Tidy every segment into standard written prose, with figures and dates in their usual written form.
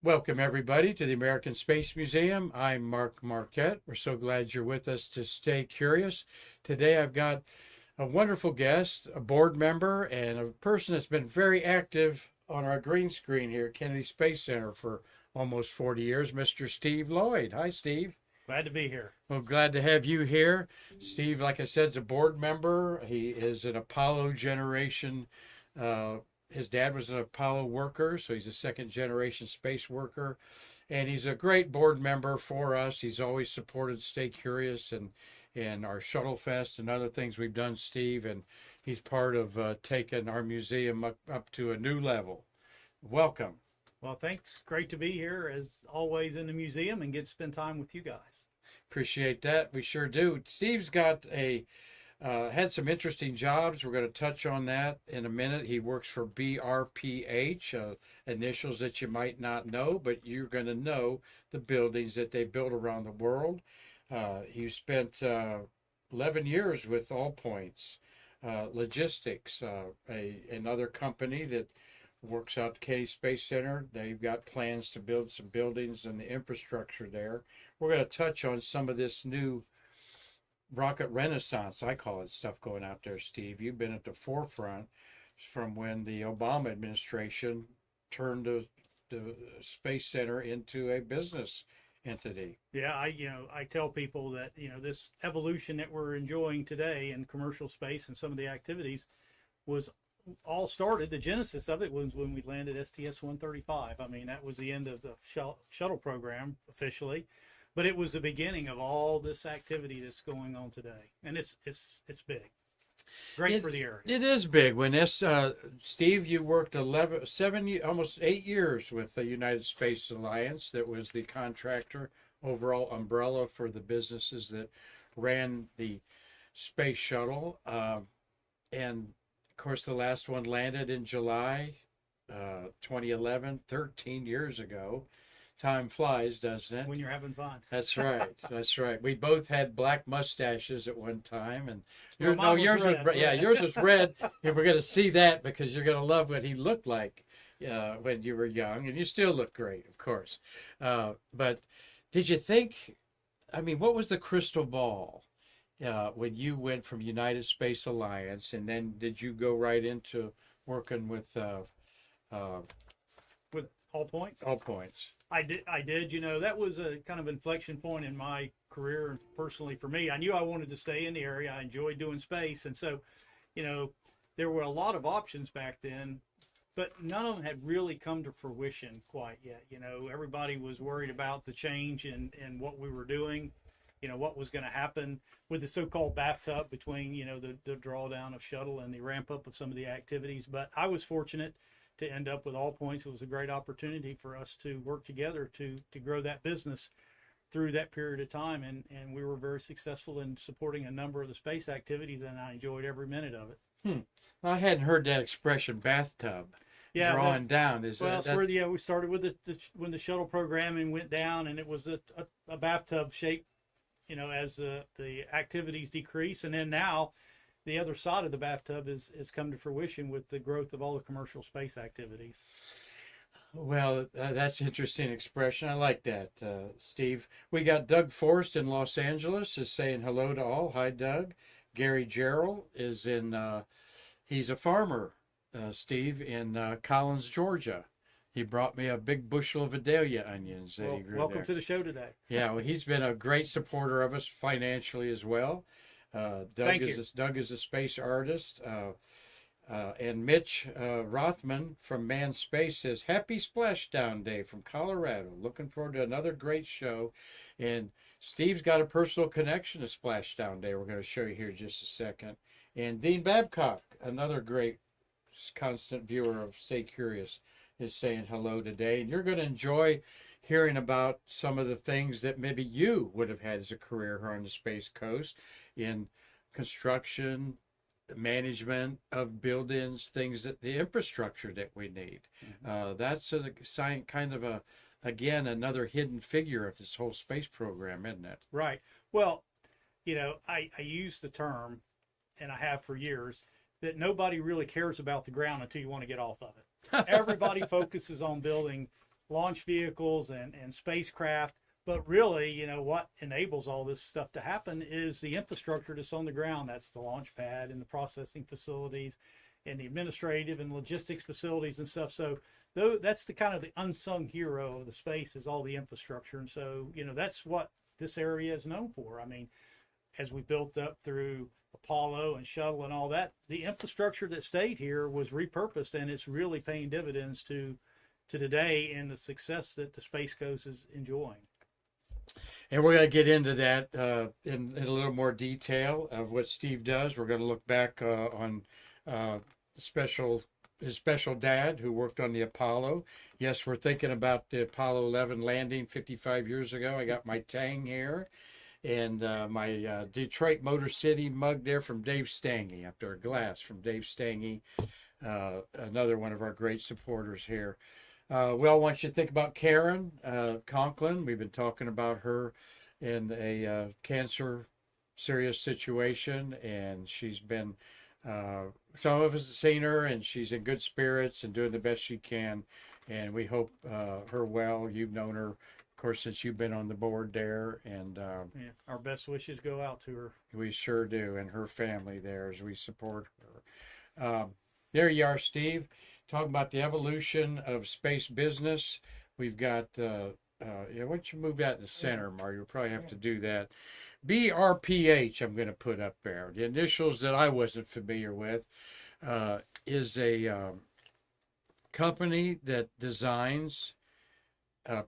Welcome, everybody, to the American Space Museum. I'm Mark Marquette. We're so glad you're with us to stay curious. Today, I've got a wonderful guest, a board member, and a person that's been very active on our green screen here at Kennedy Space Center for almost 40 years, Mr. Steve Lloyd. Hi, Steve. Glad to be here. Well, glad to have you here. Steve, like I said, is a board member. He is an Apollo generation. His dad was an Apollo worker, so he's a second generation space worker. And he's a great board member for us. He's always supported Stay Curious and our Shuttle Fest and other things we've done, Steve. And he's part of taking our museum up to a new level. Welcome. Well, thanks. Great to be here as always in the museum and get to spend time with you guys. Appreciate that. We sure do. Steve's got had some interesting jobs. We're going to touch on that in a minute. He works for BRPH, initials that you might not know, but you're going to know the buildings that they build around the world. He spent 11 years with All Points Logistics, another company that works out at Kennedy Space Center. They've got plans to build some buildings and the infrastructure there. We're going to touch on some of this new rocket renaissance, I call it, stuff going out there, Steve. You've been at the forefront from when the Obama administration turned the Space Center into a business entity. Yeah, I tell people that, this evolution that we're enjoying today in commercial space and some of the activities was all started. The genesis of it was when we landed STS-135. I mean, that was the end of the shuttle program officially. But it was the beginning of all this activity that's going on today, and it's big, great for the area. It is big. When Steve, you worked 7, almost 8 years with the United Space Alliance. That was the contractor, overall umbrella for the businesses that ran the space shuttle, and of course the last one landed in July 2011, 13 years ago. Time flies, doesn't it? When you're having fun. That's right. That's right. We both had black mustaches at one time, and yours was red. Yeah, yours was red. And we're going to see that because you're going to love what he looked like when you were young, and you still look great, of course. But did you think? I mean, what was the crystal ball when you went from United Space Alliance, and then did you go right into working with All Points? All Points. I did. That was a kind of inflection point in my career personally for me. I knew I wanted to stay in the area. I enjoyed doing space. And so, there were a lot of options back then, but none of them had really come to fruition quite yet. Everybody was worried about the change in what we were doing, what was going to happen with the so-called bathtub between, the drawdown of shuttle and the ramp up of some of the activities. But I was fortunate to end up with All Points. It was a great opportunity for us to work together to grow that business through that period of time. And we were very successful in supporting a number of the space activities, and I enjoyed every minute of it. I hadn't heard that expression, bathtub. Yeah, drawing down. We started with when the shuttle programming went down, and it was a bathtub shape, as the activities decrease. And then now the other side of the bathtub is come to fruition with the growth of all the commercial space activities. Well, that's an interesting expression. I like that, Steve. We got Doug Forrest in Los Angeles is saying hello to all. Hi, Doug. Gary Gerald is he's a farmer, Steve, in Collins, Georgia. He brought me a big bushel of Vidalia onions that he grew welcome there. to the show today. Yeah, well, he's been a great supporter of us financially as well. Doug is a space artist. And Mitch Rothman from Man Space says, Happy Splashdown Day from Colorado. Looking forward to another great show. And Steve's got a personal connection to Splashdown Day. We're going to show you here in just a second. And Dean Babcock, another great constant viewer of Stay Curious, is saying hello today. And you're going to enjoy hearing about some of the things that maybe you would have had as a career here on the Space Coast in construction, management of buildings, things that the infrastructure that we need. That's a kind of again, another hidden figure of this whole space program, isn't it? Right. Well, I use the term, and I have for years, that nobody really cares about the ground until you want to get off of it. Everybody focuses on building launch vehicles and spacecraft. But really, you know, what enables all this stuff to happen is the infrastructure that's on the ground. That's the launch pad and the processing facilities and the administrative and logistics facilities and stuff. So that's the kind of the unsung hero of the space, is all the infrastructure. And so, you know, that's what this area is known for. I mean, as we built up through Apollo and shuttle and all that, the infrastructure that stayed here was repurposed, and it's really paying dividends to today in the success that the Space Coast is enjoying. And we're going to get into that in a little more detail of what Steve does. We're going to look back on his special dad who worked on the Apollo. Yes, we're thinking about the Apollo 11 landing 55 years ago. I got my Tang here and my Detroit Motor City mug there from Dave Stange, up there, a glass from Dave Stange, another one of our great supporters here. We all want you to think about Karen Conklin. We've been talking about her in a cancer serious situation, and she's been, some of us have seen her, and she's in good spirits and doing the best she can, and we hope her well. You've known her, of course, since you've been on the board there, and our best wishes go out to her. We sure do, and her family there as we support her. There you are, Steve. Talking about the evolution of space business. We've got, why don't you move that in the center, Marty? We'll probably have to do that. BRPH, I'm going to put up there. The initials that I wasn't familiar with is a company that designs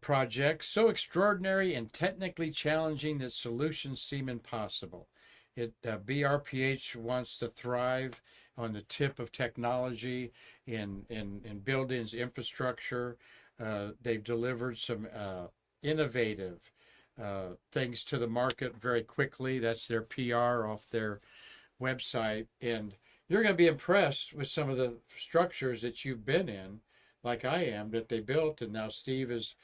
projects so extraordinary and technically challenging that solutions seem impossible. BRPH wants to thrive on the tip of technology in buildings, infrastructure. They've delivered some innovative things to the market very quickly. That's their PR off their website. And you're going to be impressed with some of the structures that you've been in, like I am, that they built. And now Steve is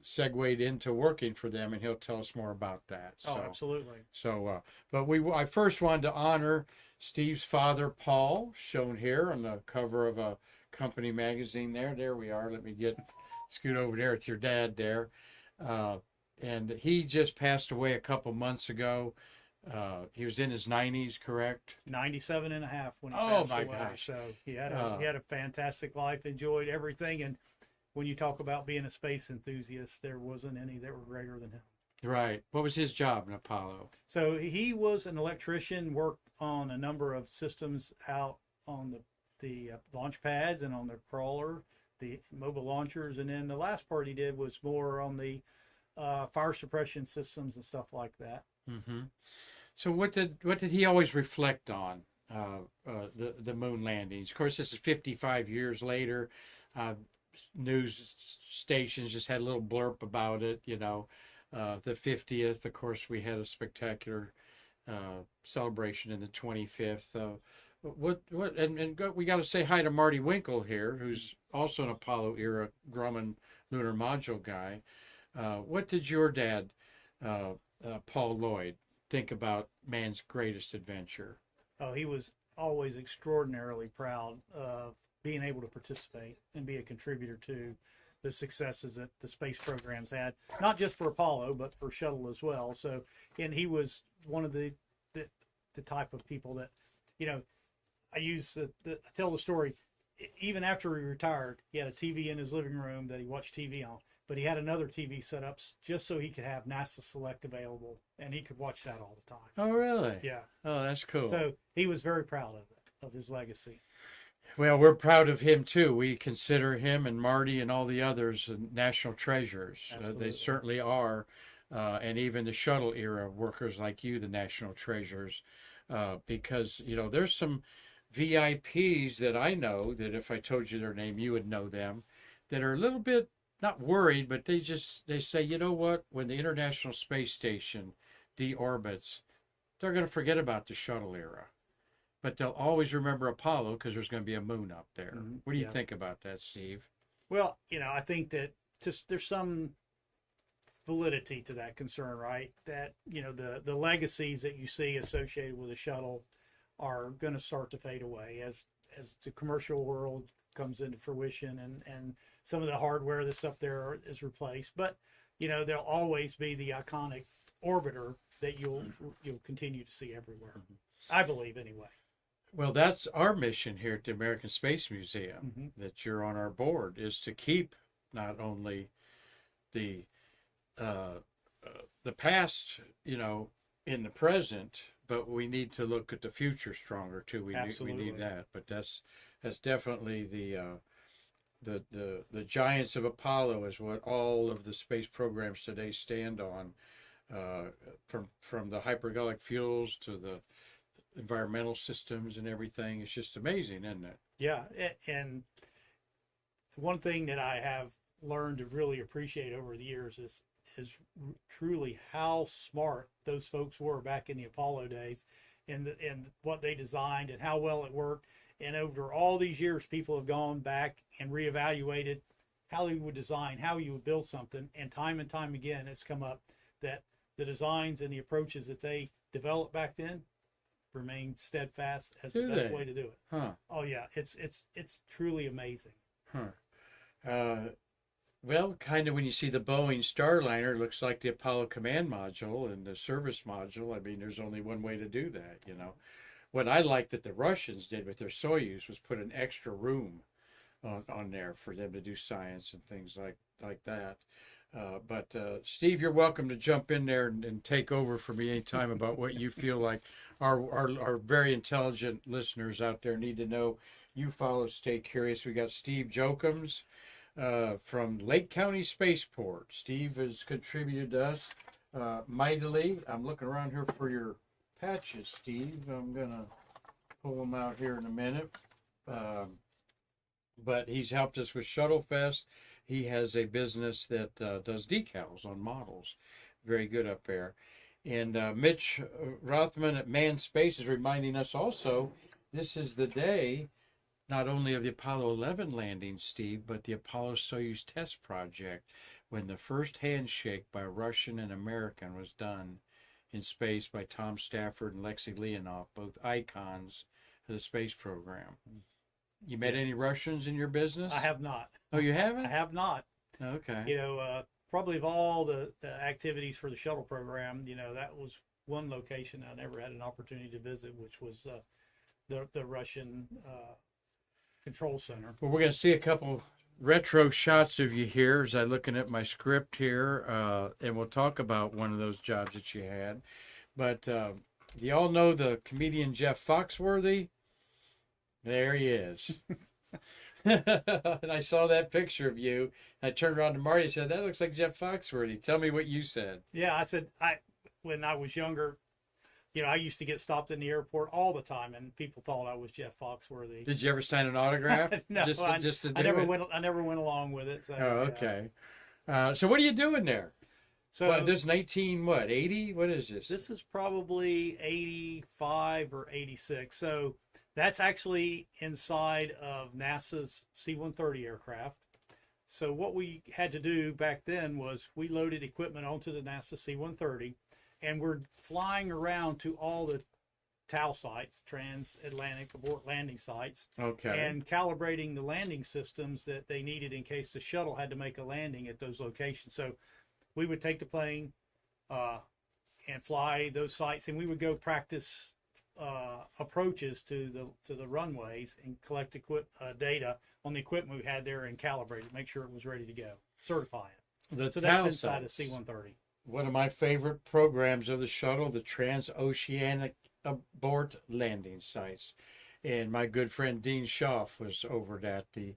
segued into working for them, and he'll tell us more about that. So, absolutely. So, but I first wanted to honor Steve's father, Paul, shown here on the cover of a company magazine there. There we are. Let me scoot over there. It's your dad there. And he just passed away a couple months ago. He was in his 90s, correct? 97 and a half when he passed away. Gosh. So he had a fantastic life, enjoyed everything. And when you talk about being a space enthusiast, there wasn't any that were greater than him. Right. What was his job in Apollo? So he was an electrician, worked on a number of systems out on the launch pads and on the crawler, the mobile launchers. And then the last part he did was more on the fire suppression systems and stuff like that. Mm-hmm. So what did he always reflect on, the moon landings? Of course, this is 55 years later. News stations just had a little blurb about it, you know. The 50th, of course, we had a spectacular celebration in the 25th. We got to say hi to Marty Winkle here, who's also an Apollo era Grumman lunar module guy. What did your dad, Paul Lloyd, think about man's greatest adventure? Oh, he was always extraordinarily proud of being able to participate and be a contributor to the successes that the space programs had, not just for Apollo, but for shuttle as well. So, and he was one of the type of people that, you know, I tell the story, even after he retired, he had a TV in his living room that he watched TV on, but he had another TV set up just so he could have NASA Select available, and he could watch that all the time. Oh, really? Yeah. Oh, that's cool. So he was very proud of it, of his legacy. Well, we're proud of him, too. We consider him and Marty and all the others national treasures. They certainly are. And even the shuttle era workers like you, the national treasures. Because, you know, there's some VIPs that I know that if I told you their name, you would know them, that are a little bit, not worried, but they say, you know what, when the International Space Station deorbits, they're going to forget about the shuttle era. But they'll always remember Apollo because there's going to be a moon up there. Mm-hmm. What do you think about that, Steve? Well, you know, I think that just there's some validity to that concern, right? That, you know, the legacies that you see associated with a shuttle are going to start to fade away as the commercial world comes into fruition, and some of the hardware that's up there is replaced. But there'll always be the iconic orbiter that you'll continue to see everywhere. I believe, anyway. Well, that's our mission here at the American Space Museum, that you're on our board, is to keep not only the past, in the present, but we need to look at the future stronger too. We need that. But that's definitely the giants of Apollo is what all of the space programs today stand on, from the hypergolic fuels to the environmental systems and everything. It's just amazing, isn't it? Yeah, and one thing that I have learned to really appreciate over the years is truly how smart those folks were back in the Apollo days, and what they designed and how well it worked. And over all these years, people have gone back and reevaluated how you would design, how you would build something, and time again, it's come up that the designs and the approaches that they developed back then remain steadfast as the best way to do it. Huh. Oh yeah, it's truly amazing. Well, kind of when you see the Boeing Starliner, it looks like the Apollo command module and the service module. I mean, there's only one way to do that, What I liked that the Russians did with their Soyuz was put an extra room on there for them to do science and things like that. But Steve, you're welcome to jump in there and take over for me anytime about what you feel like our very intelligent listeners out there need to know. You follow Stay Curious. We got Steve Jokums from Lake County Spaceport. Steve has contributed to us mightily. I'm looking around here for your patches, Steve. I'm going to pull them out here in a minute. But he's helped us with Shuttle Fest. He has a business that does decals on models. Very good up there. And Mitch Rothman at Manned Space is reminding us also, this is the day not only of the Apollo 11 landing, Steve, but the Apollo-Soyuz test project, when the first handshake by Russian and American was done in space by Tom Stafford and Alexei Leonov, both icons of the space program. You met any Russians in your business? I have not. Oh, you haven't? I have not. Okay. Probably of all the activities for the shuttle program, that was one location I never had an opportunity to visit, which was the Russian control center. Well, we're going to see a couple retro shots of you here as I'm looking at my script here, and we'll talk about one of those jobs that you had. But you all know the comedian Jeff Foxworthy? There he is. And I saw that picture of you. I turned around to Marty and said, that looks like Jeff Foxworthy. Tell me what you said. Yeah, I said, when I was younger, I used to get stopped in the airport all the time, and people thought I was Jeff Foxworthy. Did you ever sign an autograph? No, I never went along with it. So, okay. So what are you doing there? So this 80? What is this? This is probably 85 or 86. So that's actually inside of NASA's C-130 aircraft. So what we had to do back then was we loaded equipment onto the NASA C-130, and we're flying around to all the TAL sites, transatlantic abort landing sites, and calibrating the landing systems that they needed in case the shuttle had to make a landing at those locations. So we would take the plane and fly those sites, and we would go practice approaches to the runways and collect data on the equipment we had there and calibrate it, make sure it was ready to go, certify it. So that's inside of C-130. One of my favorite programs of the shuttle, the transoceanic abort landing sites. And my good friend Dean Schaff was over at the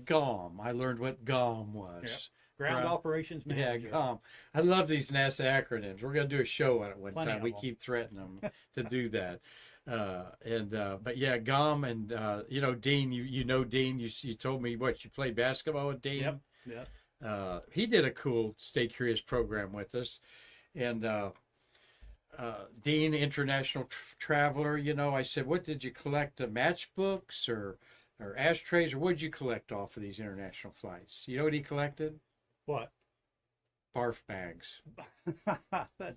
GOM. I learned what GOM was. Yep. Ground Operations Manager. Yeah, GOM. I love these NASA acronyms. We're going to do a show on it one Plenty time. We keep threatening them to do that. But yeah, GOM and, Dean, you know Dean. You told me, you played basketball with Dean? Yep. Yeah. He did a cool Stay Curious program with us. And Dean, international traveler, I said, what did you collect, matchbooks or ashtrays, or what did you collect off of these international flights? You know what he collected? What? barf bags.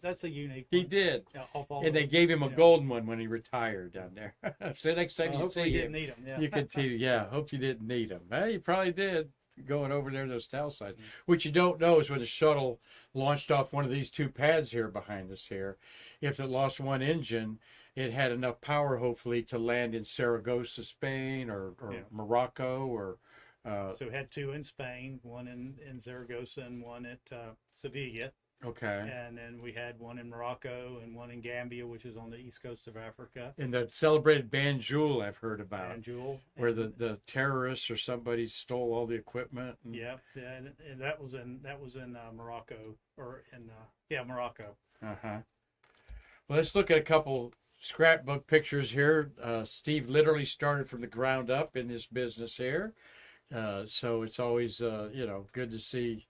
That's a unique He one. did. Yeah, of all And they the- gave him a you know. golden one when he retired down there. So next time you Hopefully see you him, didn't need them. Yeah. you can tell. Yeah, hope you didn't need him. Hey, you probably did. Going over there, those tail sides. What you don't know is when the shuttle launched off one of these two pads here behind us here, if it lost one engine, it had enough power, hopefully, to land in Saragossa, Spain, or Yeah. Morocco, or So we had two in Spain, one in Zaragoza and one at Sevilla. okay. And then we had one in Morocco and one in Gambia, which is on the east coast of Africa. And the celebrated Banjul I've heard about, And Jewel. where the terrorists or somebody stole all the equipment. And, Yeah, and that was in Morocco, or in Morocco. Uh-huh. Well, let's look at a couple scrapbook pictures here. Steve literally started from the ground up in this business here. So it's always, good to see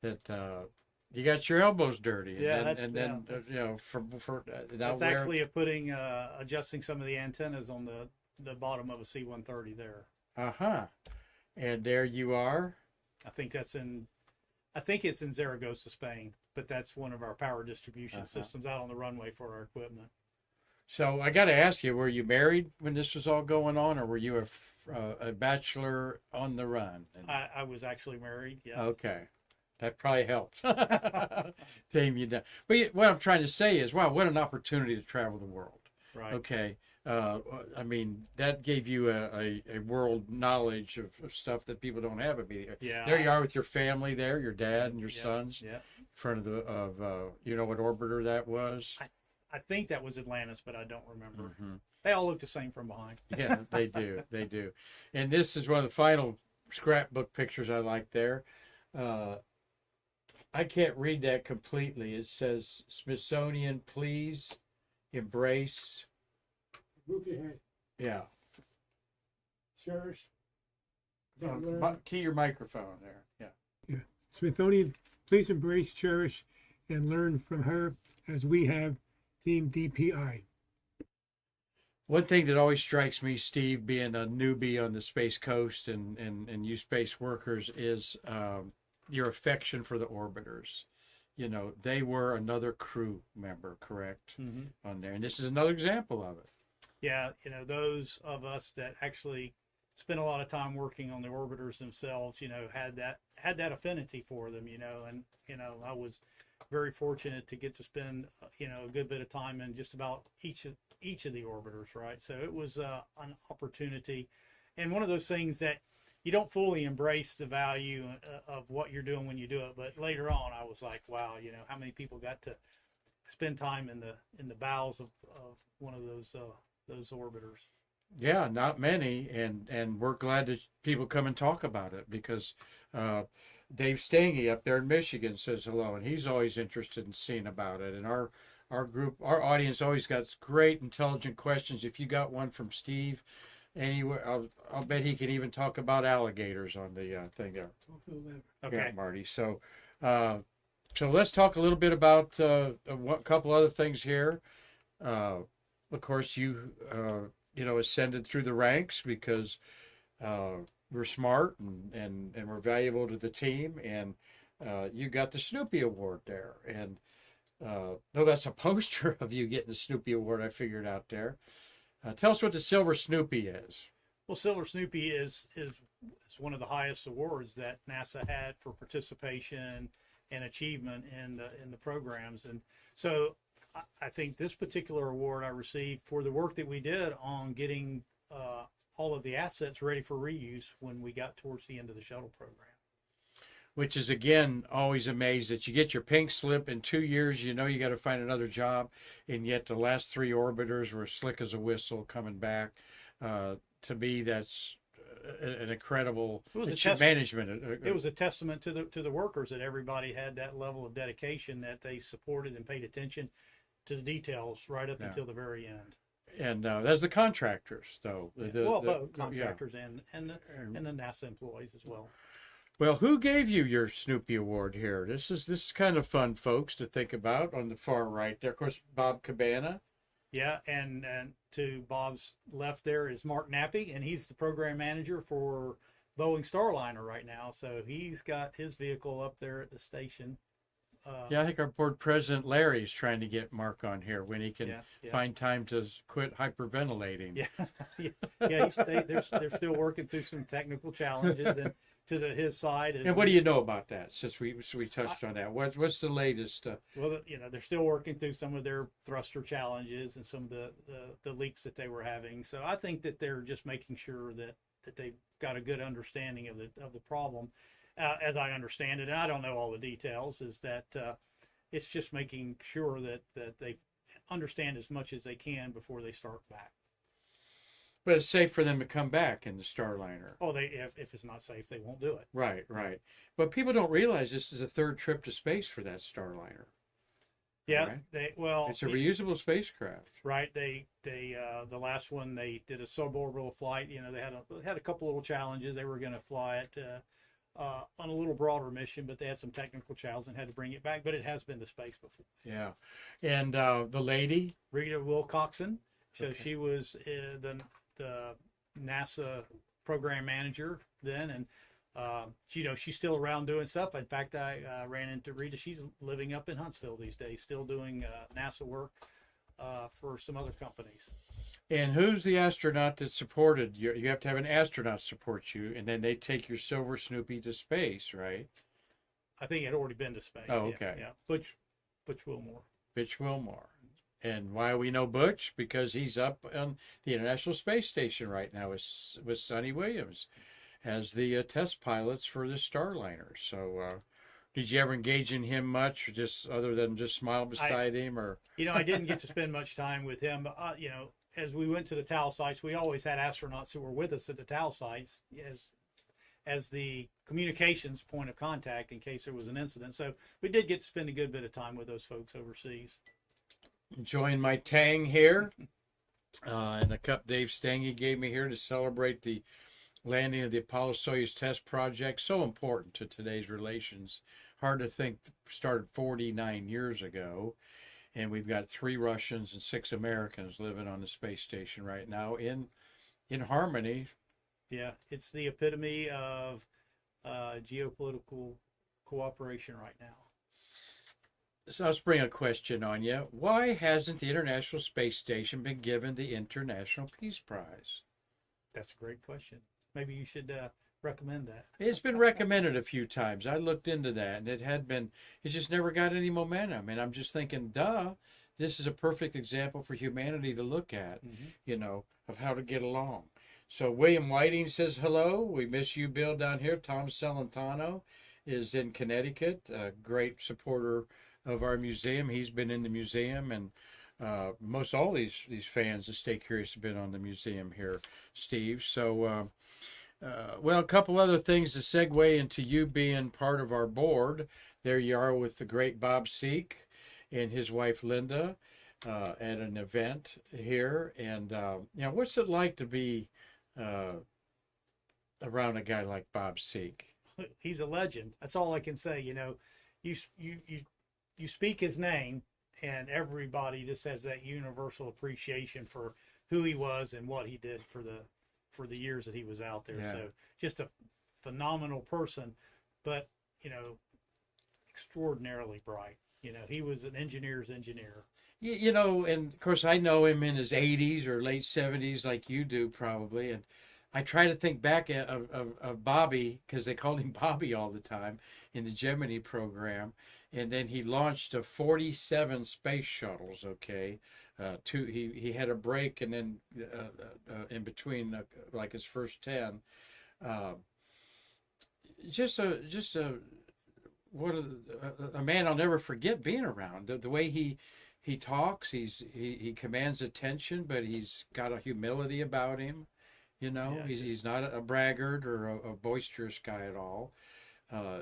that you got your elbows dirty. Yeah, then That's actually putting adjusting some of the antennas on the bottom of a C-130 there. Uh-huh. And there you are. I think it's in Zaragoza, Spain, but that's one of our power distribution systems out on the runway for our equipment. So I got to ask you, were you married when this was all going on, or were you a bachelor on the run? I was actually married, yes. Okay. That probably helps. Tame you down. But what I'm trying to say is, wow, what an opportunity to travel the world. Right. Okay. I mean, that gave you a world knowledge of stuff that people don't have immediately. Yeah. There you are with your family there, your dad and your Yeah, sons. yeah. In front of you know what orbiter that was? I think that was Atlantis, but I don't remember. Mm-hmm. They all look the same from behind. Yeah, they do. They do. And this is one of the final scrapbook pictures I like there. I can't read that completely. It says, Smithsonian, please embrace. Move your head. Yeah. Cherish. and learn. Key your microphone there. Yeah. Smithsonian, please embrace, cherish, and learn from her as we have Team DPI. One thing that always strikes me, Steve, being a newbie on the Space Coast and you space workers, is your affection for the orbiters. You know, they were another crew member, correct, on there. And this is another example of it. Yeah, you know, those of us that actually spent a lot of time working on the orbiters themselves, you know, had that affinity for them, you know, and, you know, I was very fortunate to get to spend, you know, a good bit of time in just about each of the orbiters, right? So it was an opportunity, and one of those things that you don't fully embrace the value of what you're doing when you do it, but later on I was like, wow, you know, how many people got to spend time in the bowels of one of those orbiters. Yeah, not many, and we're glad that people come and talk about it, because Dave Stange up there in Michigan says hello, and he's always interested in seeing about it. And our audience always got great, intelligent questions. If you got one from Steve anywhere, I'll bet he can even talk about alligators on the thing there. Okay. Yeah, Marty. So let's talk a little bit about a couple other things here. Of course, you ascended through the ranks because we're smart and we're valuable to the team, and you got the Snoopy Award there. And no, that's a poster of you getting the Snoopy Award I figured out there. Tell us what the Silver Snoopy is. Well, Silver Snoopy is one of the highest awards that NASA had for participation and achievement in the programs, and so I think this particular award I received for the work that we did on getting all of the assets ready for reuse when we got towards the end of the shuttle program. Which is, again, always amazed that you get your pink slip in 2 years, you know you got to find another job, and yet the last 3 orbiters were slick as a whistle coming back. To me, that's an incredible management. It was a testament to the workers that everybody had that level of dedication, that they supported and paid attention to the details right up until the very end. And that's the contractors, though. Both contractors and the NASA employees as well. Well, who gave you your Snoopy Award here? This is kind of fun, folks, to think about on the far right there. Of course, Bob Cabana. Yeah, and to Bob's left there is Mark Nappy, and he's the program manager for Boeing Starliner right now. So he's got his vehicle up there at the station Yeah, I think our board president Larry is trying to get Mark on here when he can Yeah. find time to quit hyperventilating. Yeah, yeah. They're still working through some technical challenges, and his side. And what do you know about that? Since we touched on that, what's the latest? Well, they're still working through some of their thruster challenges and some of the leaks that they were having. So I think that they're just making sure that they've got a good understanding of the problem. As I understand it, and I don't know all the details, is that it's just making sure that they understand as much as they can before they start back. But it's safe for them to come back in the Starliner. Oh, if it's not safe, they won't do it. Right. But people don't realize this is a third trip to space for that Starliner. Yeah, right? It's a reusable spacecraft. Right. They the last one they did a suborbital flight. They had a couple little challenges. They were going to fly it on a little broader mission, but they had some technical challenges and had to bring it back. But it has been to space before. Yeah, and the lady Rita Wilcoxon. So okay. she was the NASA program manager then, and she's still around doing stuff. In fact, I ran into Rita. She's living up in Huntsville these days, still doing NASA work for some other companies. And who's the astronaut that supported you? You have to have an astronaut support you, and then they take your Silver Snoopy to space, right? I think it had already been to space. Oh, okay. Yeah. Butch Wilmore. Butch Wilmore. And why we know Butch? Because he's up on the International Space Station right now with Sonny Williams as the test pilots for the Starliner. So did you ever engage in him much, or just other than just smile beside him? Or I didn't get to spend much time with him, but as we went to the TAL sites, we always had astronauts who were with us at the TAL sites as the communications point of contact in case there was an incident. So we did get to spend a good bit of time with those folks overseas. Enjoying my Tang here and a cup Dave Stange gave me here to celebrate the landing of the Apollo-Soyuz test project. So important to today's relations. Hard to think started 49 years ago. And we've got 3 Russians and 6 Americans living on the space station right now in harmony. Yeah, it's the epitome of geopolitical cooperation right now. So let's bring a question on you. Why hasn't the International Space Station been given the International Peace Prize? That's a great question. Maybe you should recommend that. It's been recommended a few times. I looked into that, and it just never got any momentum. And I'm just thinking, this is a perfect example for humanity to look at, of how to get along. So William Whiting says, hello. We miss you, Bill, down here. Tom Celentano is in Connecticut, a great supporter of our museum. He's been in the museum, and most all these fans of Stay Curious have been on the museum here, Steve. So, a couple other things to segue into you being part of our board. There you are with the great Bob Seek and his wife Linda at an event here. And what's it like to be around a guy like Bob Seek? He's a legend. That's all I can say. You speak his name, and everybody just has that universal appreciation for who he was and what he did for the years that he was out there. Yeah. So just a phenomenal person, but extraordinarily bright. He was an engineer's engineer. And of course I know him in his 80s or late 70s, like you do probably, and I try to think back of Bobby, because they called him Bobby all the time in the Gemini program. And then he launched 47 space shuttles, okay? He had a break, and then in between, like his first 10. A man I'll never forget being around. The way he talks, he commands attention, but he's got a humility about him. He's not a braggart or a boisterous guy at all.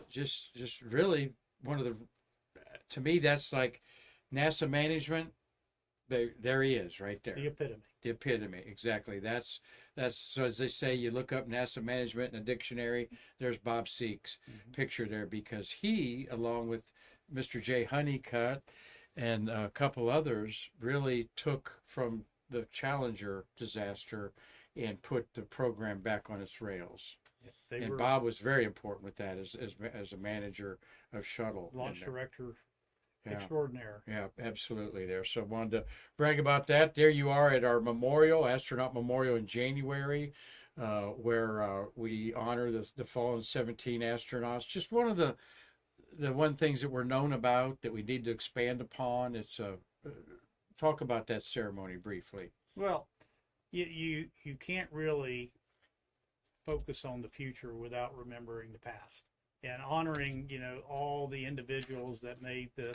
Just really one of the. To me, that's like NASA management. There he is, right there. The epitome. The epitome, exactly. That's so as they say, you look up NASA management in a dictionary. There's Bob Seek's picture there, because he, along with Mr. J. Honeycutt and a couple others, really took from the Challenger disaster and put the program back on its rails. Bob was very important with that as a manager of shuttle. Launch director extraordinaire. Yeah, absolutely there. So wanted to brag about that. There you are at our memorial, astronaut memorial in January, where we honor the fallen 17 astronauts. Just one of the one things that we're known about that we need to expand upon. It's talk about that ceremony briefly. Well, you can't really focus on the future without remembering the past and honoring, all the individuals that made the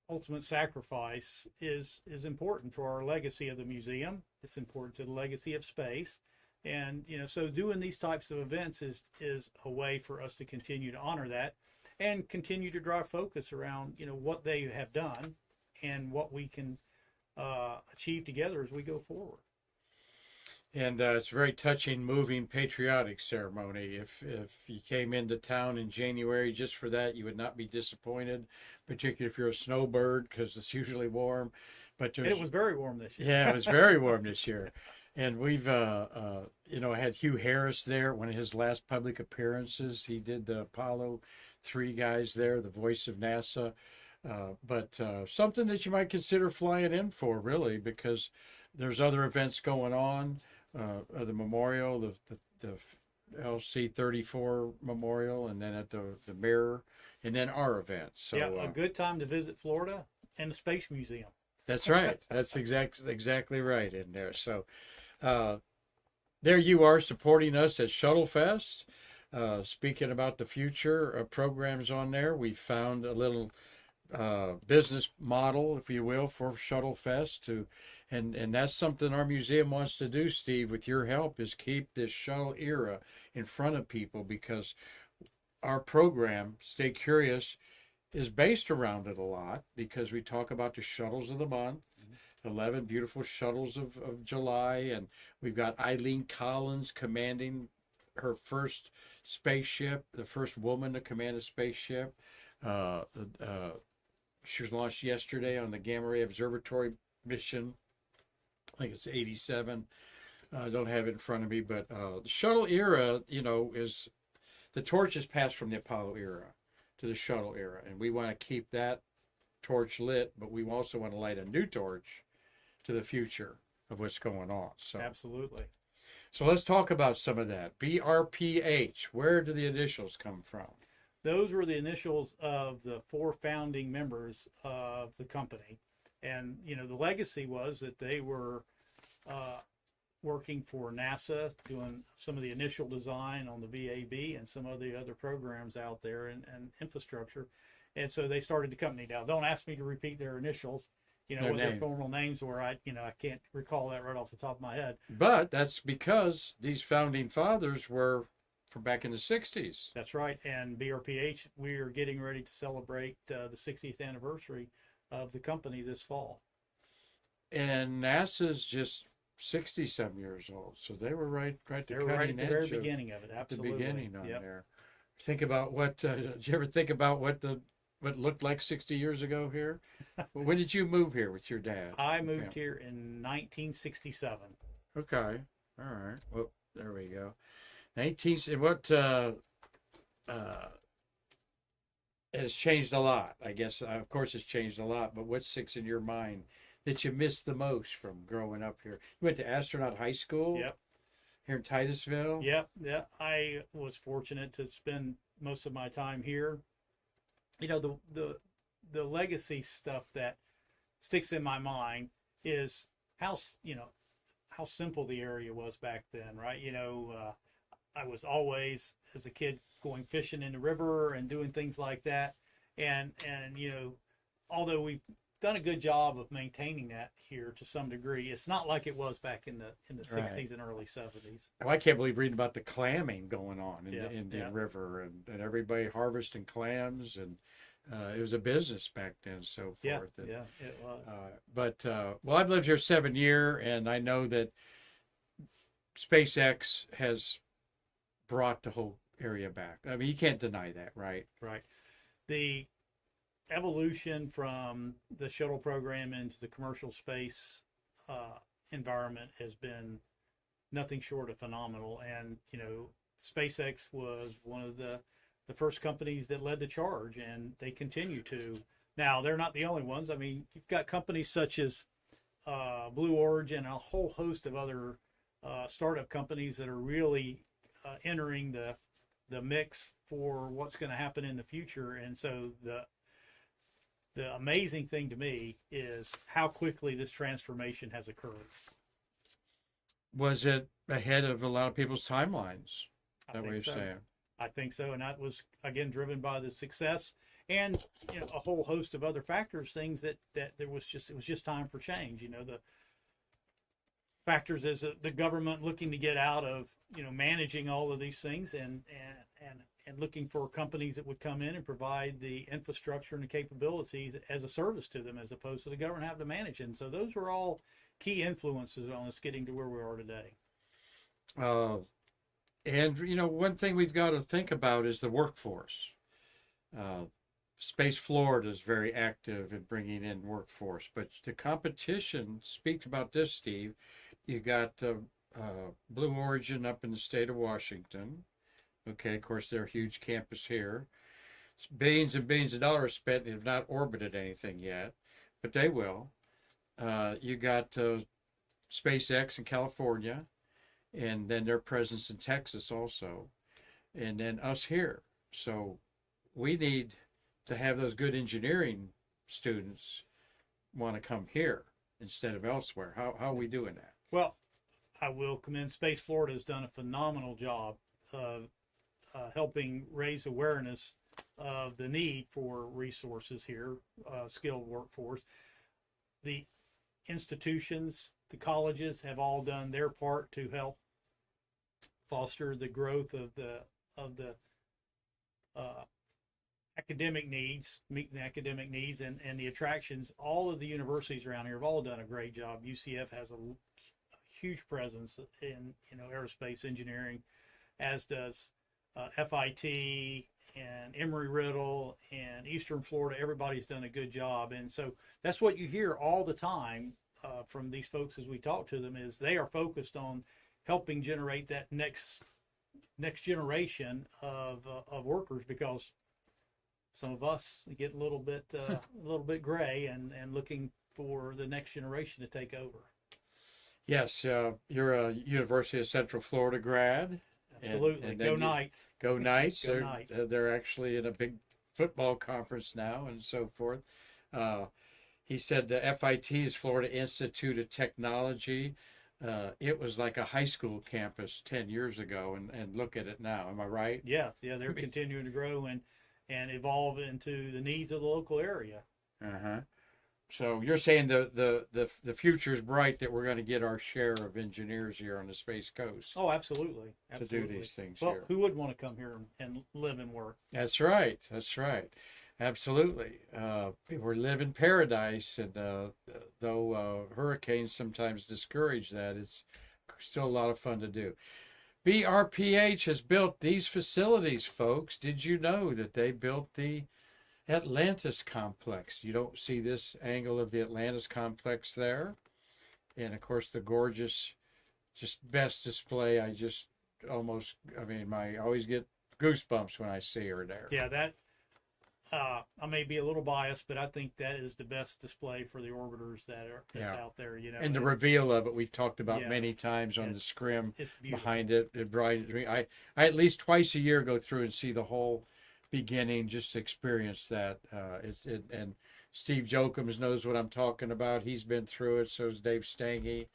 ultimate sacrifice is important for our legacy of the museum. It's important to the legacy of space. And, so doing these types of events is a way for us to continue to honor that and continue to drive focus around, what they have done and what we can achieve together as we go forward. And it's a very touching, moving, patriotic ceremony. If you came into town in January just for that, you would not be disappointed, particularly if you're a snowbird, because it's usually warm. But it was very warm this year. Yeah, it was very warm this year. And we've, had Hugh Harris there, one of his last public appearances. He did the Apollo 3 guys there, the voice of NASA. But something that you might consider flying in for, really, because there's other events going on. The memorial, the LC-34 memorial, and then at the Mirror, and then our events. So, yeah, a good time to visit Florida and the Space Museum. That's right. That's exactly right in there. So there you are supporting us at Shuttle Fest. Speaking about the future programs on there, we found a little business model, if you will, for Shuttle Fest and that's something our museum wants to do, Steve, with your help, is keep this shuttle era in front of people, because our program, Stay Curious, is based around it a lot, because we talk about the shuttles of the month, 11 beautiful shuttles of July, and we've got Eileen Collins commanding her first spaceship, the first woman to command a spaceship. She was launched yesterday on the Gamma Ray Observatory mission. I think it's 87. I don't have it in front of me, but the shuttle era, is the torch is passed from the Apollo era to the shuttle era, and we want to keep that torch lit, but we also want to light a new torch to the future of what's going on. So absolutely. So let's talk about some of that. BRPH, where do the initials come from? Those were the initials of the 4 founding members of the company. And, the legacy was that they were working for NASA, doing some of the initial design on the VAB and some of the other programs out there and infrastructure. And so they started the company. Now, don't ask me to repeat their initials, what their formal names were. I can't recall that right off the top of my head. But that's because these founding fathers were from back in the 60s. That's right. And BRPH, we are getting ready to celebrate the 60th anniversary of the company this fall. And NASA's just 60-some years old, so they were right at the very beginning of it. Absolutely, the beginning on there. Think about what. Did you ever think about what it looked like 60 years ago here? When did you move here with your dad? I moved here in 1967. Okay, all right. Well, there we go. It has changed a lot, I guess. Of course, it's changed a lot. But what sticks in your mind that you miss the most from growing up here? You went to Astronaut High School. Yep. Here in Titusville. Yep. Yeah. I was fortunate to spend most of my time here. The legacy stuff that sticks in my mind is how simple the area was back then, right? I was always, as a kid, going fishing in the river and doing things like that. And although we've done a good job of maintaining that here to some degree, it's not like it was back in the 60s and early 70s. Oh, I can't believe reading about the clamming going on in the river and everybody harvesting clams, and it was a business back then, so forth. Yeah, it was. But I've lived here 7 years, and I know that SpaceX has brought the whole area back. I mean, you can't deny that, right? Right. The evolution from the shuttle program into the commercial space environment has been nothing short of phenomenal. And, SpaceX was one of the first companies that led the charge, and they continue to. Now, they're not the only ones. I mean, you've got companies such as Blue Origin and a whole host of other startup companies that are really entering the mix for what's going to happen in the future. And so the amazing thing to me is how quickly this transformation has occurred. Was it ahead of a lot of people's timelines? I That what you're think so. saying? I think so, and that was again driven by the success and a whole host of other factors, things that it was just time for change. The factors as the government looking to get out of managing all of these things and looking for companies that would come in and provide the infrastructure and the capabilities as a service to them, as opposed to the government having to manage it. And so those were all key influences on us getting to where we are today. And one thing we've got to think about is the workforce. Space Florida is very active in bringing in workforce, but the competition, speak about this, Steve. You got Blue Origin up in the state of Washington. Okay, of course, they're a huge campus here. It's billions and billions of dollars spent and have not orbited anything yet, but they will. You got SpaceX in California, and then their presence in Texas also, and then us here. So we need to have those good engineering students want to come here instead of elsewhere. How are we doing that? Well, I will commend Space Florida has done a phenomenal job of helping raise awareness of the need for resources here, skilled workforce. The institutions, the colleges have all done their part to help foster the growth of the academic needs, meet the academic needs and the attractions. All of the universities around here have all done a great job. UCF has a huge presence in aerospace engineering, as does FIT and Emory-Riddle and Eastern Florida. Everybody's done a good job, and so that's what you hear all the time from these folks as we talk to them, is they are focused on helping generate that next generation of workers, because some of us get a little bit gray and looking for the next generation to take over. Yes, you're a University of Central Florida grad. Absolutely. Go Knights. Go Knights. Go Knights. They're actually in a big football conference now and so forth. He said the FIT is Florida Institute of Technology. It was like a high school campus 10 years ago, and look at it now. Am I right? Yeah, they're continuing to grow and evolve into the needs of the local area. Uh-huh. So you're saying the future is bright, that we're going to get our share of engineers here on the Space Coast. Oh, absolutely. To do these things well, here. Who wouldn't want to come here and live and work? That's right. Absolutely. We live in paradise, and though hurricanes sometimes discourage that, it's still a lot of fun to do. BRPH has built these facilities, folks. Did you know that they built the Atlantis complex? You don't see this angle of the Atlantis complex there. And of course the gorgeous, just best display. I always get goosebumps when I see her there. Yeah, that I may be a little biased, but I think that is the best display for the orbiters that's out there. And the reveal of it, we've talked about many times on the scrim behind it. I at least twice a year go through and see the whole beginning, just to experience that. And Steve Jokums knows what I'm talking about. He's been through it. So is Dave Stange.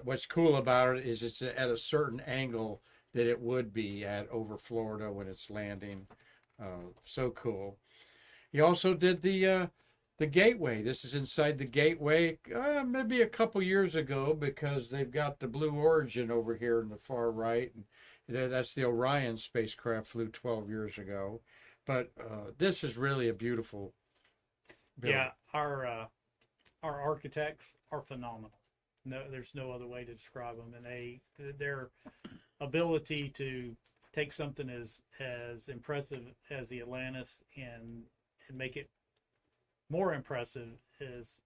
What's cool about it is it's at a certain angle that it would be at over Florida when it's landing. So cool. He also did the Gateway. This is inside the Gateway, maybe a couple years ago, because they've got the Blue Origin over here in the far right. And that's the Orion spacecraft, flew 12 years ago. But this is really a beautiful building. Yeah, our architects are phenomenal. No, there's no other way to describe them. And their ability to take something as impressive as the Atlantis and make it more impressive is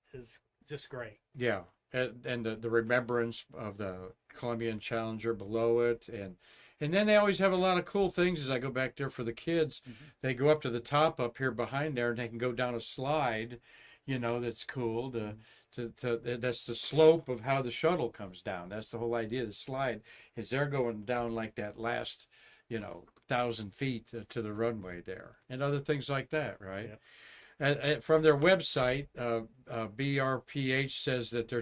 just great. Yeah, and the remembrance of the Columbian Challenger below it, and And then they always have a lot of cool things as I go back there for the kids. Mm-hmm. They go up to the top up here behind there, and they can go down a slide, that's cool. That's the slope of how the shuttle comes down. That's the whole idea of the slide, is they're going down like that last, 1,000 feet to the runway there, and other things like that, right? Yep. From their website, BRPH says that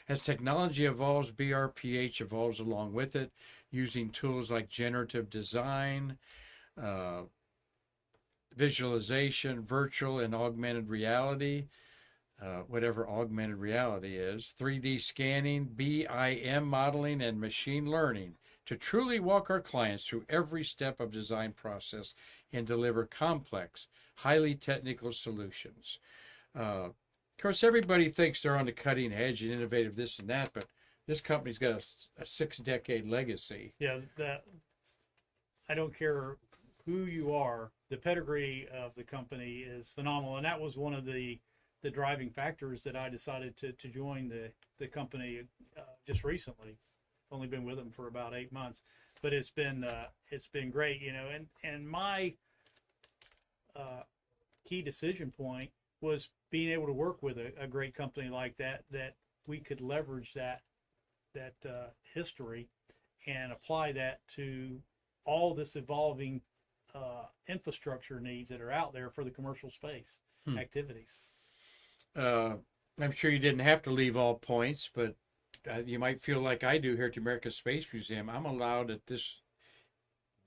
as technology evolves, BRPH evolves along with it, using tools like generative design, visualization, virtual and augmented reality, whatever augmented reality is, 3D scanning, BIM modeling, and machine learning to truly walk our clients through every step of design process and deliver complex, highly technical solutions. Of course, everybody thinks they're on the cutting edge and innovative this and that, but this company's got a 6-decade legacy. Yeah, I don't care who you are, the pedigree of the company is phenomenal, and that was one of the driving factors that I decided to join the company just recently. Only been with them for about 8 months, but it's been great, and my key decision point was being able to work with a great company like that we could leverage that history and apply that to all this evolving infrastructure needs that are out there for the commercial space activities. I'm sure you didn't have to leave all points, but you might feel like I do here at the American Space Museum. I'm allowed at this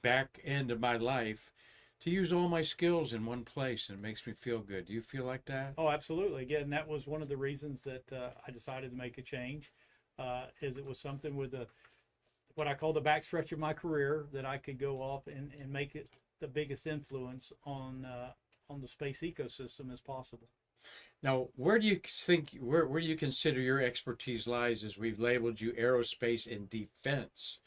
back end of my life to use all my skills in one place, and it makes me feel good. Do you feel like that? Oh, absolutely. Again, that was one of the reasons that I decided to make a change, is it was something with what I call the backstretch of my career that I could go off and make it the biggest influence on the space ecosystem as possible. Now, where do you consider your expertise lies, as we've labeled you aerospace and defense?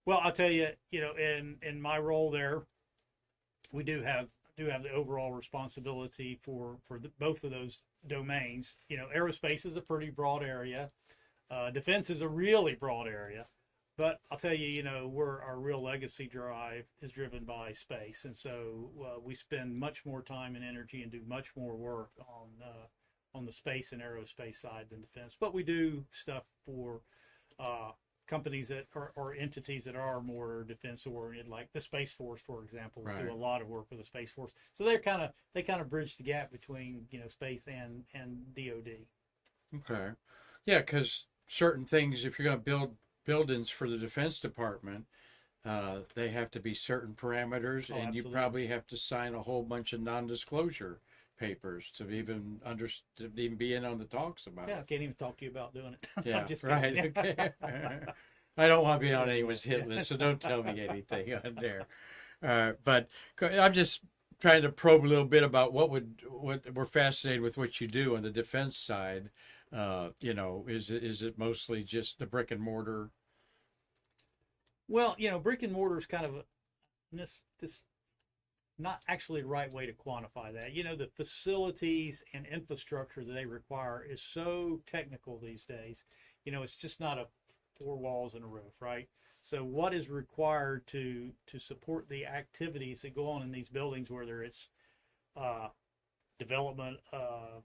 Well, I'll tell you, in my role there, we do have the overall responsibility for both of those domains. Aerospace is a pretty broad area. Defense is a really broad area. But I'll tell you, our real legacy drive is driven by space, and so we spend much more time and energy and do much more work on the space and aerospace side than defense. But we do stuff for companies that or entities that are more defense oriented, like the Space Force, for example. We do a lot of work with the Space Force, so they kind of bridge the gap between space and DoD. Okay, yeah, because certain things, if you're going to build buildings for the Defense Department, they have to be certain parameters, and absolutely. You probably have to sign a whole bunch of non-disclosure papers to even be in on the talks about it. I can't even talk to you about doing it. Yeah, I'm just right. kidding. Okay. I don't want to be on anyone's hit list, so don't tell me anything on there. But I'm just trying to probe a little bit about what we're fascinated with what you do on the defense side. Is it mostly just the brick and mortar? Well, brick and mortar is kind of this not actually the right way to quantify that. The facilities and infrastructure that they require is so technical these days. It's just not a 4 walls and a roof, right? So what is required to support the activities that go on in these buildings, whether it's development of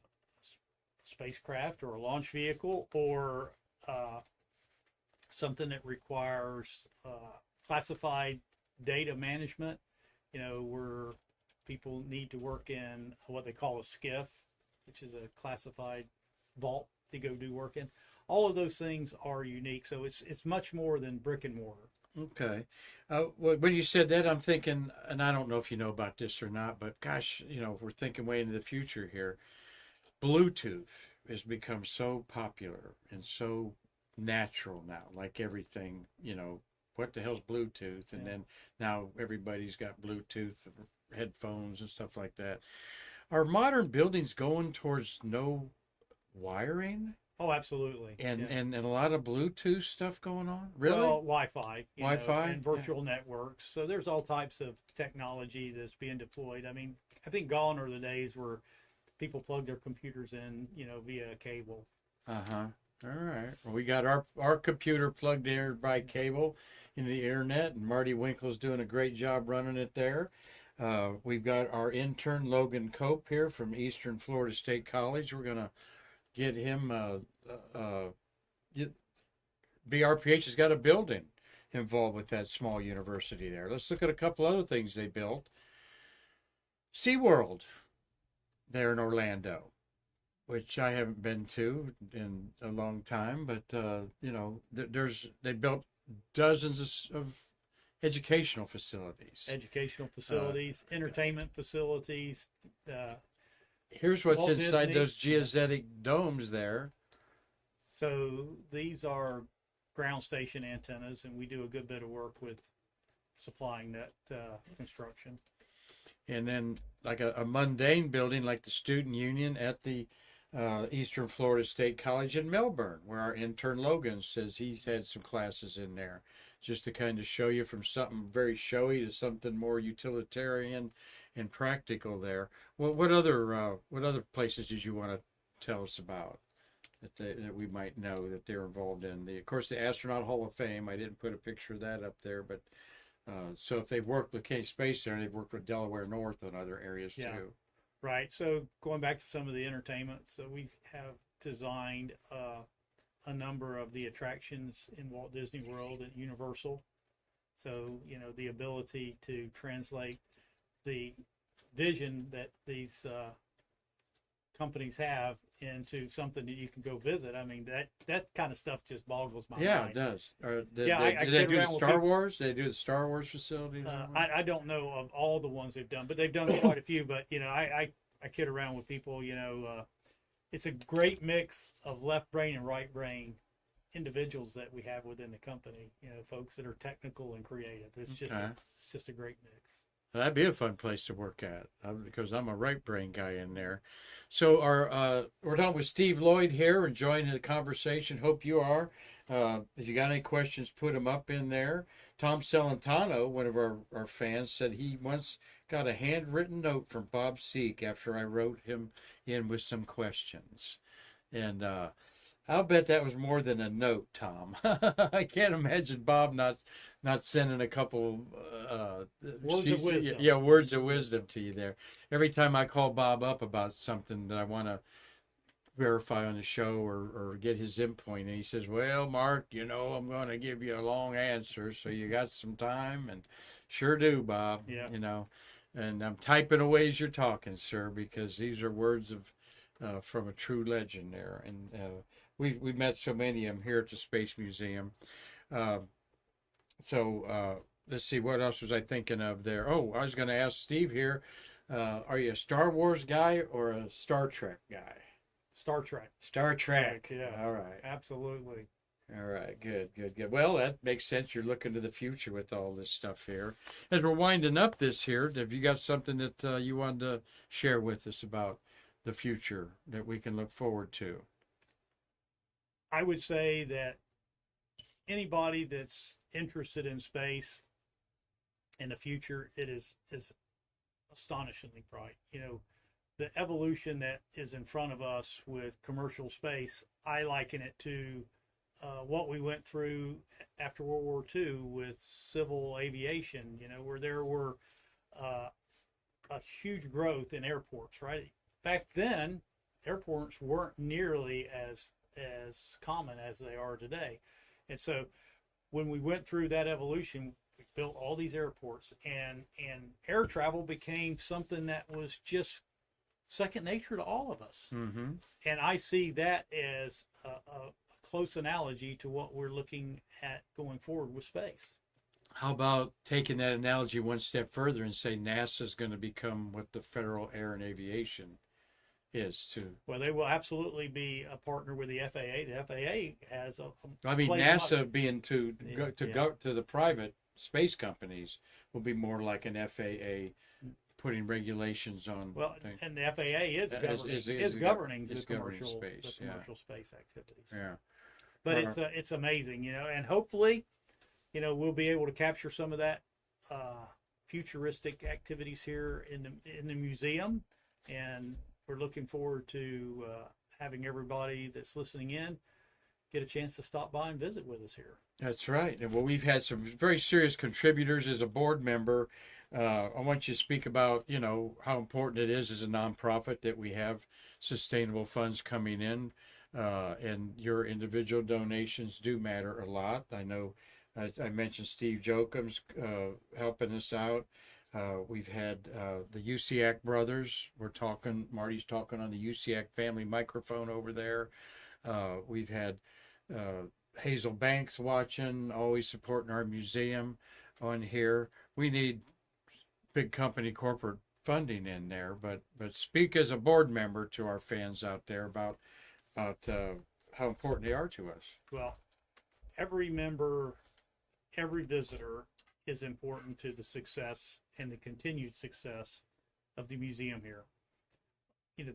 spacecraft or a launch vehicle, or something that requires classified data management, where people need to work in what they call a SCIF, which is a classified vault to go do work in. All of those things are unique, so it's much more than brick and mortar. Okay. When you said that, I'm thinking, and I don't know if you know about this or not, but gosh, we're thinking way into the future here. Bluetooth has become so popular and so natural now, like everything, what the hell's Bluetooth? And then now everybody's got Bluetooth headphones and stuff like that. Are modern buildings going towards no wiring? Oh, absolutely. And a lot of Bluetooth stuff going on? Really? Well, Wi-Fi. Wi-Fi? And virtual networks. So there's all types of technology that's being deployed. I mean, I think gone are the days where people plug their computers in, via cable. Uh-huh. All right. Well, we got our computer plugged in by cable into the internet, and Marty Winkle's doing a great job running it there. We've got our intern Logan Cope here from Eastern Florida State College. We're gonna get him. BRPH has got a building involved with that small university there. Let's look at a couple other things they built. SeaWorld there in Orlando, which I haven't been to in a long time, but they built dozens of educational facilities. Entertainment facilities. Here's what's Walt inside Disney. those geodesic domes there. So these are ground station antennas, and we do a good bit of work with supplying that construction. And then like a mundane building like the Student Union at the Eastern Florida State College in Melbourne, where our intern Logan says he's had some classes in there, just to kind of show you from something very showy to something more utilitarian and practical there. Well, what other places did you want to tell us about that we might know that they're involved in? Of course, the Astronaut Hall of Fame. I didn't put a picture of that up there, but so if they've worked with Kennedy Space Center, they've worked with Delaware North and other areas too. Right. So going back to some of the entertainment, so we have designed a number of the attractions in Walt Disney World and Universal. So, the ability to translate the vision that these companies have into something that you can go visit. I mean, that kind of stuff just boggles my mind. Yeah, it does. I do they kid do around with Star people. Wars? They do the Star Wars facility? I don't know of all the ones they've done, but they've done quite a few. But I kid around with people. It's a great mix of left brain and right brain individuals that we have within the company. Folks that are technical and creative. It's just a great mix. That'd be a fun place to work at because I'm a right brain guy in there. So we're done with Steve Lloyd here, enjoying the conversation. Hope you are. If you got any questions, put them up in there. Tom Celentano, one of our fans, said he once got a handwritten note from Bob Seek after I wrote him in with some questions. And I'll bet that was more than a note, Tom. I can't imagine Bob not sending a couple words of wisdom. Yeah, words of wisdom to you there. Every time I call Bob up about something that I want to verify on the show or get his input, and he says, "Well, Mark, I'm going to give you a long answer, so you got some time." And sure do, Bob. Yeah. And I'm typing away as you're talking, sir, because these are words of from a true legend there. And we've met so many of them here at the Space Museum. Let's see, what else was I thinking of there? Oh, I was going to ask Steve here, are you a Star Wars guy or a Star Trek guy? Star Trek. Star Trek. Yes. All right. Absolutely. All right. Good. Well, that makes sense. You're looking to the future with all this stuff here. As we're winding up this here, have you got something that you wanted to share with us about the future that we can look forward to? I would say that anybody that's interested in space in the future, it is astonishingly bright. The evolution that is in front of us with commercial space, I liken it to what we went through after World War II with civil aviation, where there were a huge growth in airports, right? Back then, airports weren't nearly as common as they are today. And so when we went through that evolution, we built all these airports, and air travel became something that was just second nature to all of us. Mm-hmm. And I see that as a close analogy to what we're looking at going forward with space. How about taking that analogy one step further and say NASA is going to become what the Federal Air and Aviation is too? Well, they will absolutely be a partner with the FAA. The FAA has NASA being to the private space companies will be more like an FAA putting regulations on. Well, and the FAA is governing the commercial space activities. Yeah. But it's amazing, and hopefully, we'll be able to capture some of that futuristic activities here in the museum, and we're looking forward to having everybody that's listening in get a chance to stop by and visit with us here. That's right. And well, we've had some very serious contributors as a board member. I want you to speak about, how important it is as a nonprofit that we have sustainable funds coming in, and your individual donations do matter a lot. I know, as I mentioned, Steve Jokums helping us out. We've had the USIAC brothers. Marty's talking on the USIAC family microphone over there. We've had Hazel Banks watching, always supporting our museum on here. We need big company corporate funding in there, but speak as a board member to our fans out there about how important they are to us. Well, every member, every visitor is important to the success and the continued success of the museum here.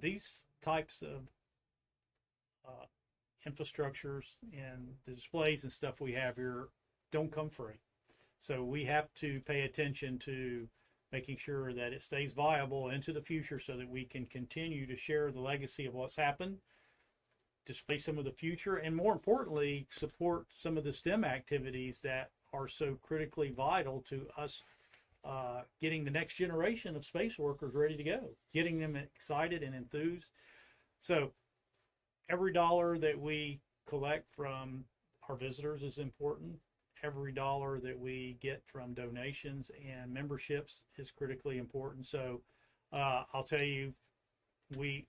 These types of infrastructures and the displays and stuff we have here don't come free. So we have to pay attention to making sure that it stays viable into the future so that we can continue to share the legacy of what's happened, display some of the future, and more importantly, support some of the STEM activities that are so critically vital to us getting the next generation of space workers ready to go, getting them excited and enthused. So every dollar that we collect from our visitors is important. Every dollar that we get from donations and memberships is critically important. So I'll tell you, we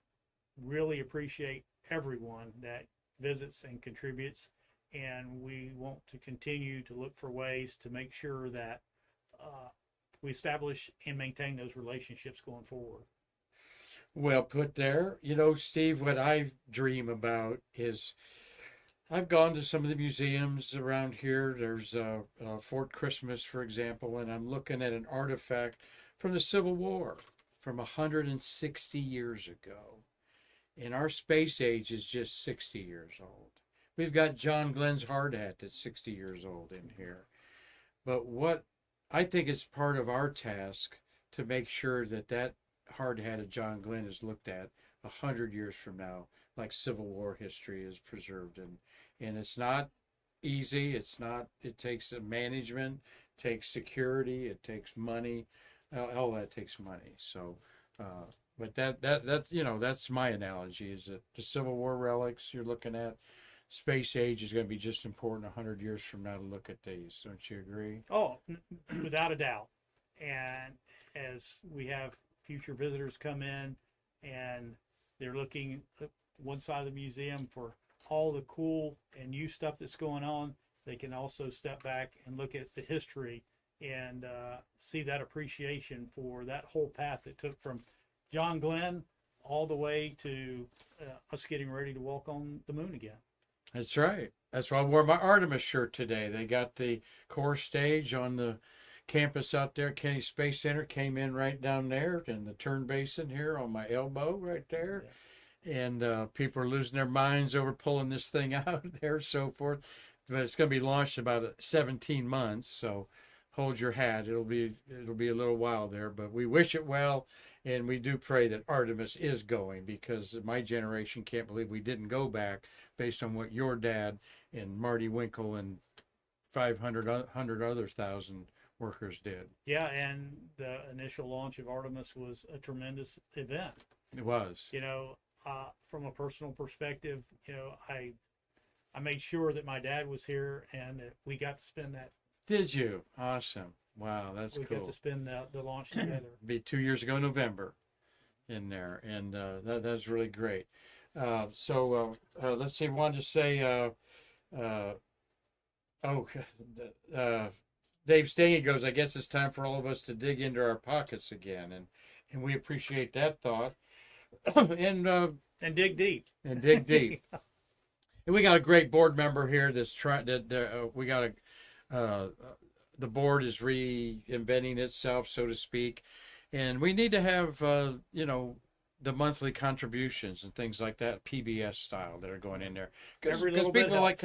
really appreciate everyone that visits and contributes, and we want to continue to look for ways to make sure that we establish and maintain those relationships going forward. Well put there. Steve, what I dream about is I've gone to some of the museums around here. There's Fort Christmas, for example, and I'm looking at an artifact from the Civil War from 160 years ago. And our space age is just 60 years old. We've got John Glenn's hard hat that's 60 years old in here. But what I think it's part of our task to make sure that hard hat of John Glenn is looked at 100 years from now, like Civil War history is preserved. And it's not easy. It takes management, takes security, it takes money. All that takes money. So, but that's my analogy is that the Civil War relics you're looking at, space age is going to be just important 100 years from now to look at these. Don't you agree? Oh, without a doubt. And as we have future visitors come in and they're looking at one side of the museum for all the cool and new stuff that's going on, they can also step back and look at the history and see that appreciation for that whole path that took from John Glenn all the way to us getting ready to walk on the moon again. That's right. That's why I wore my Artemis shirt today. They got the core stage on the campus out there. Kennedy Space Center came in right down there, and the turn basin here on my elbow right there. Yeah. And people are losing their minds over pulling this thing out there, so forth. But it's going to be launched in about 17 months, so hold your hat. It'll be a little while there, but we wish it well, and we do pray that Artemis is going, because my generation can't believe we didn't go back based on what your dad and Marty Winkle and 500 other thousand workers did. Yeah, and the initial launch of Artemis was a tremendous event. It was. From a personal perspective, I made sure that my dad was here and that we got to spend that. Did you? Awesome. Wow, that's cool. We got to spend the launch together. Be 2 years ago, November, in there, and that's really great. So let's see. Wanted to say, Dave Stange goes, I guess it's time for all of us to dig into our pockets again, and we appreciate that thought. And dig deep. And dig deep. And we got a great board member here that's trying. We got the board is reinventing itself, so to speak, and we need to have the monthly contributions and things like that, PBS style, that are going in there. Because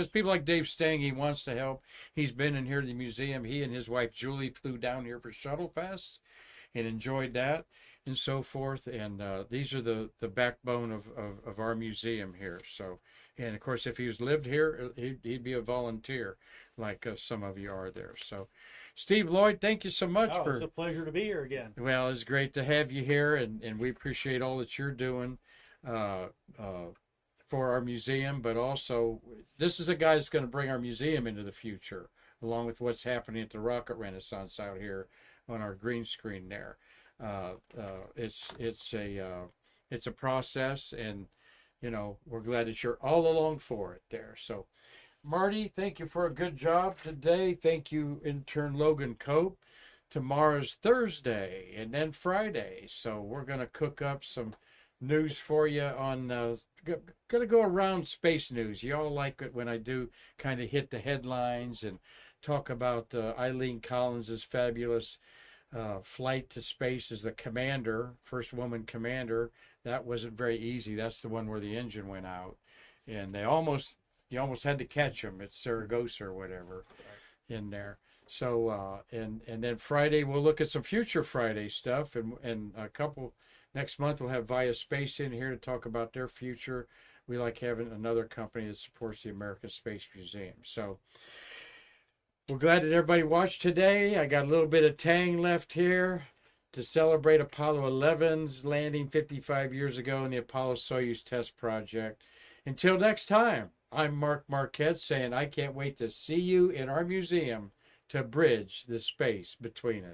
people like Dave Stange wants to help. He's been in here to the museum. He and his wife Julie flew down here for Shuttle Fest and enjoyed that and so forth. And these are the backbone of our museum here. So And of course, if he was lived here, he'd be a volunteer, like some of you are there. So, Steve, Lloyd, thank you so much Oh, it's a pleasure to be here again. Well, it's great to have you here, and we appreciate all that you're doing for our museum. But also, this is a guy that's going to bring our museum into the future, along with what's happening at the Rocket Renaissance out here on our green screen there. It's a process, and we're glad that you're all along for it there. So, Marty, thank you for a good job today. Thank you, intern Logan Cope. Tomorrow's Thursday and then Friday, so we're going to cook up some news for you on going to go around space news. You all like it when I do kind of hit the headlines and talk about Eileen Collins's fabulous flight to space as the commander, first woman commander. That wasn't very easy. That's the one where the engine went out, and you almost had to catch them at Saragossa or whatever in there. So and then Friday we'll look at some future Friday stuff, and a couple next month we'll have Via Space in here to talk about their future. We like having another company that supports the American Space Museum. So we're glad that everybody watched today. I got a little bit of tang left here to celebrate Apollo 11's landing 55 years ago in the Apollo-Soyuz test project. Until next time, I'm Mark Marquette saying I can't wait to see you in our museum to bridge the space between us.